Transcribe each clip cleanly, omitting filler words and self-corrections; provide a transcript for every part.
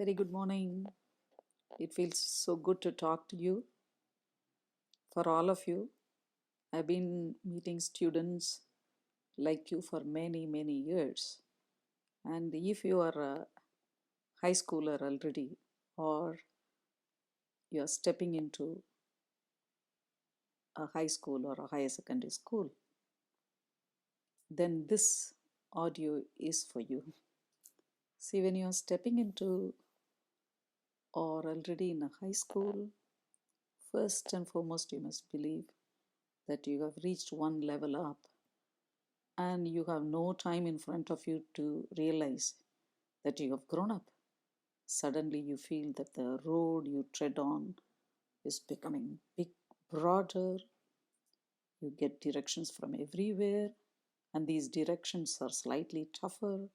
Very good morning. It feels so good to talk to you. For all of you, I've been meeting students like you for many, many years. And if you are a high schooler already, or you're stepping into a high school or a higher secondary school, then this audio is for you. See, when you're stepping into or already in a high school, first and foremost, you must believe that you have reached one level up and you have no time in front of you to realize that you have grown up. Suddenly, you feel that the road you tread on is becoming big, broader. You get directions from everywhere, and these directions are slightly tougher,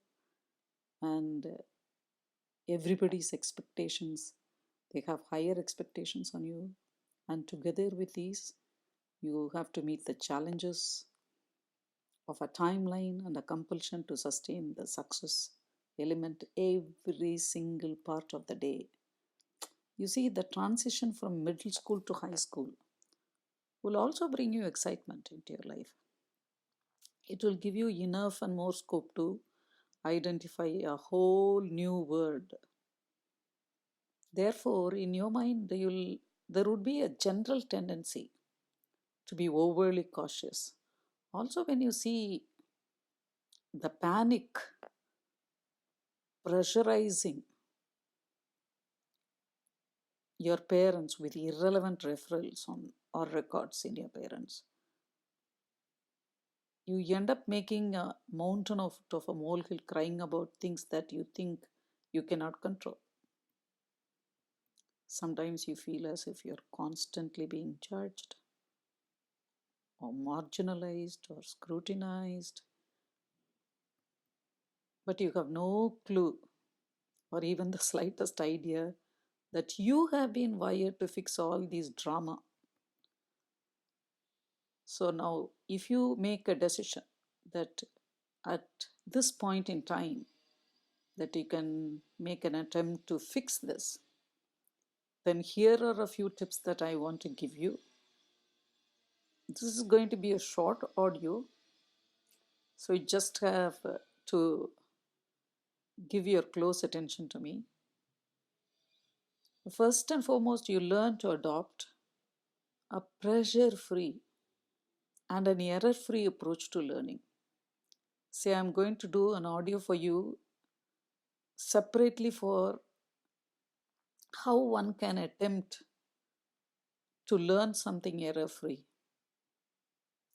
and everybody's expectations, they have higher expectations on you. And together with these, you have to meet the challenges of a timeline and a compulsion to sustain the success element every single part of the day. You see, the transition from middle school to high school will also bring you excitement into your life. It will give you enough and more scope to identify a whole new world. Therefore, in your mind, there would be a general tendency to be overly cautious. Also, when you see the panic pressurizing your parents with irrelevant referrals on or records in your parents, you end up making a mountain of a molehill crying about things that you think you cannot control. Sometimes you feel as if you're constantly being judged or marginalized or scrutinized, but you have no clue or even the slightest idea that you have been wired to fix all these drama. So now, if you make a decision that at this point in time that you can make an attempt to fix this, then here are a few tips that I want to give you. This is going to be a short audio, so you just have to give your close attention to me. First and foremost, you learn to adopt a pressure free and an error free approach to learning. Say, I'm going to do an audio for you separately for how one can attempt to learn something error free.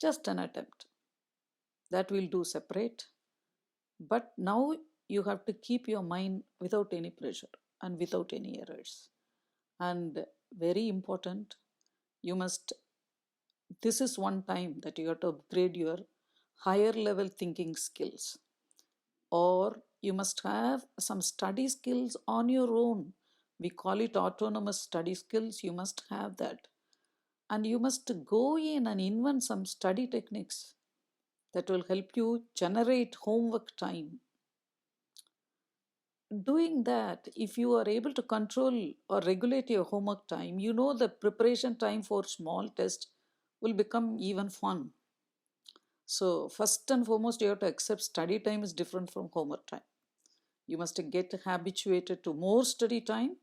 Just an attempt. That will do separate. But now you have to keep your mind without any pressure and without any errors. And very important, you must, this is one time that you have to upgrade your higher level thinking skills. Or you must have some study skills on your own. We call it autonomous study skills. You must have that. And you must go in and invent some study techniques that will help you generate homework time. Doing that, if you are able to control or regulate your homework time, you know the preparation time for small tests will become even fun. So, first and foremost, you have to accept study time is different from homework time. You must get habituated to more study time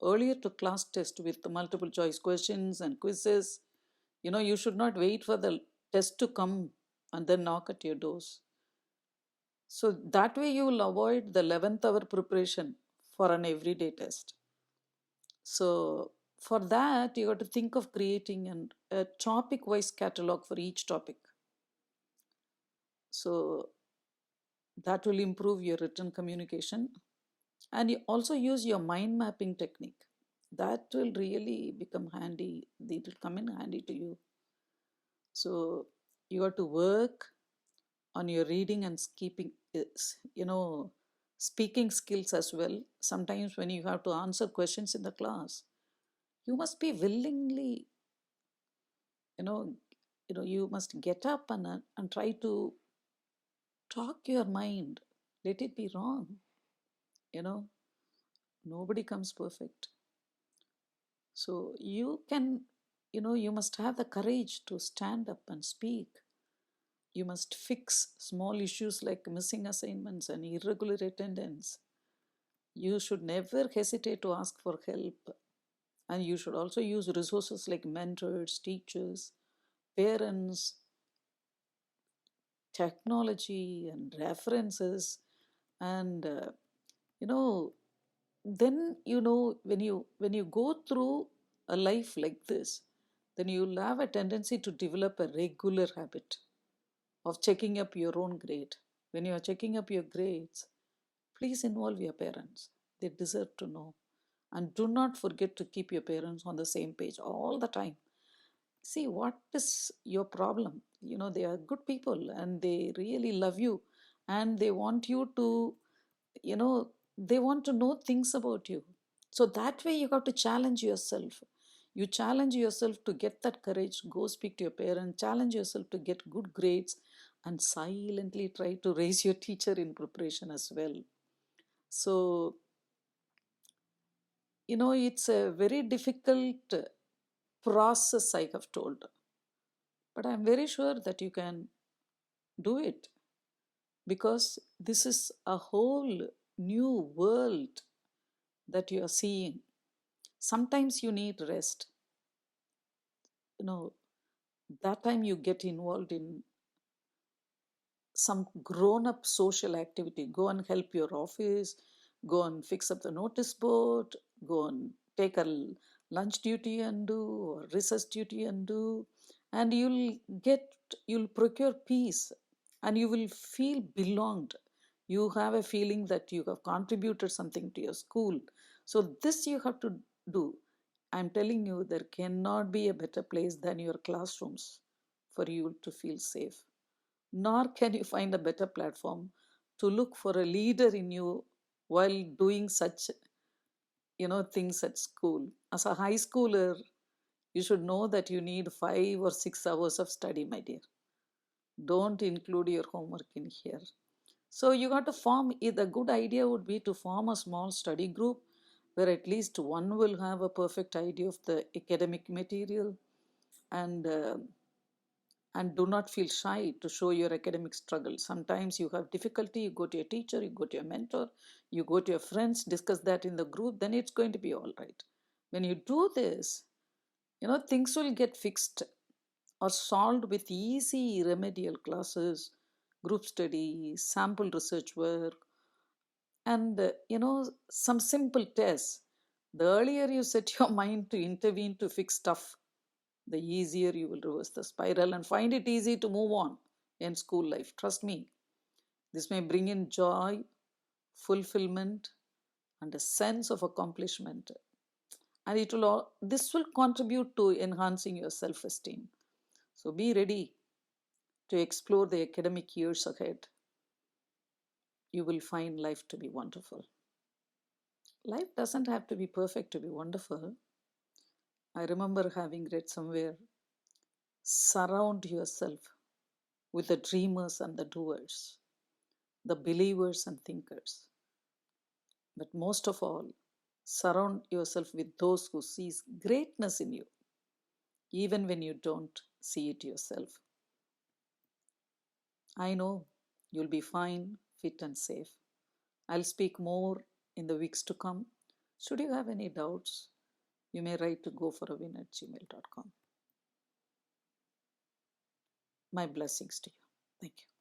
earlier to class test with the multiple choice questions and quizzes. You should not wait for the test to come and then knock at your doors. So that way you will avoid the 11th hour preparation for an everyday test. So for that, you got to think of creating a topic wise catalog for each topic. So that will improve your written communication. And you also use your mind mapping technique. That will really become handy. It will come in handy to you. So you got to work on your reading and speaking skills as well. Sometimes when you have to answer questions in the class, you must be willingly, you know, you must get up and try to talk your mind. Let it be wrong, you know. Nobody comes perfect. So you can, you must have the courage to stand up and speak. You must fix small issues like missing assignments and irregular attendance. You should never hesitate to ask for help. And you should also use resources like mentors, teachers, parents, technology, and references. And you know, then when you go through a life like this, then you'll have a tendency to develop a regular habit of checking up your own grade. When you are checking up your grades, please involve your parents. They deserve to know. And do not forget to keep your parents on the same page all the time. See, what is your problem? They are good people and they really love you, and they want you to, you know, they want to know things about you. So that way you have to challenge yourself. You challenge yourself to get that courage, go speak to your parents, challenge yourself to get good grades, and silently try to raise your teacher in preparation as well. So, it's a very difficult process, I have told, but I'm very sure that you can do it, because this is a whole new world that you are seeing. Sometimes you need rest. You know, that time you get involved in some grown up social activity. Go and help your office, go and fix up the notice board, go and take a lunch duty and do, or recess duty and do, and you'll procure peace, and you will feel belonged. You have a feeling that you have contributed something to your school. So, this you have to do. I'm telling you, there cannot be a better place than your classrooms for you to feel safe, nor can you find a better platform to look for a leader in you while doing such things at school. As a high schooler, you should know that you need 5 or 6 hours of study, my dear. Don't include your homework in here. So you got to form, the good idea would be to form a small study group where at least one will have a perfect idea of the academic material, and and do not feel shy to show your academic struggle. Sometimes you have difficulty, you go to your teacher, you go to your mentor, you go to your friends, discuss that in the group, then it's going to be all right. When you do this, things will get fixed or solved with easy remedial classes, group study, sample research work, and some simple tests. The earlier you set your mind to intervene to fix stuff, the easier you will reverse the spiral and find it easy to move on in school life. Trust me, this may bring in joy, fulfillment, and a sense of accomplishment. And this will contribute to enhancing your self esteem. So be ready to explore the academic years ahead. You will find life to be wonderful. Life doesn't have to be perfect to be wonderful. I remember having read somewhere, surround yourself with the dreamers and the doers, the believers and thinkers. But most of all, surround yourself with those who sees greatness in you, even when you don't see it yourself. I know you'll be fine, fit, and safe. I'll speak more in the weeks to come. Should you have any doubts, you may write to goforawin@gmail.com. My blessings to you. Thank you.